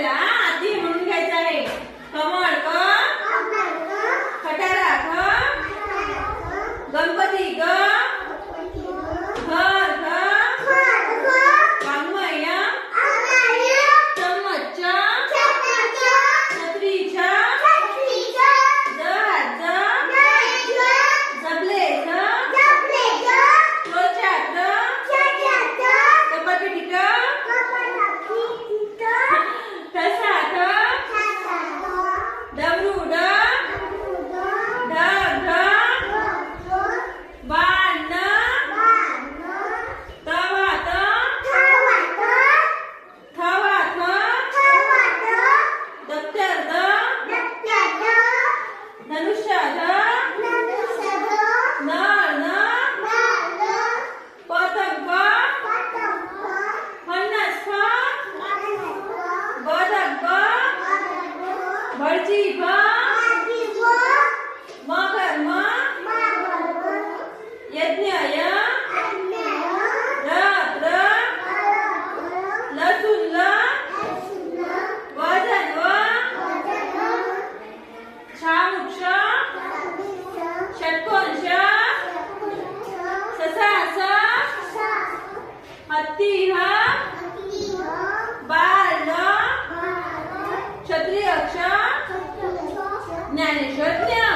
आपल्याला आधी म्हणून घ्यायचं आहे. कमळ क, खटारा ख, गणपती ग, घर ग, वाङ्मय चम्मच छत्री छ, जहाज जबले चोचा कपाटी ठसा डमरू ढग बाण तवा दप्तर धनुष्य नळ पतंग फणस बदक भटजी मगर यज्ञ लसूण वजन शामुक्ष षटकोश ससास हत्ती बाल क्षत्रिय ज्ञानेश्वर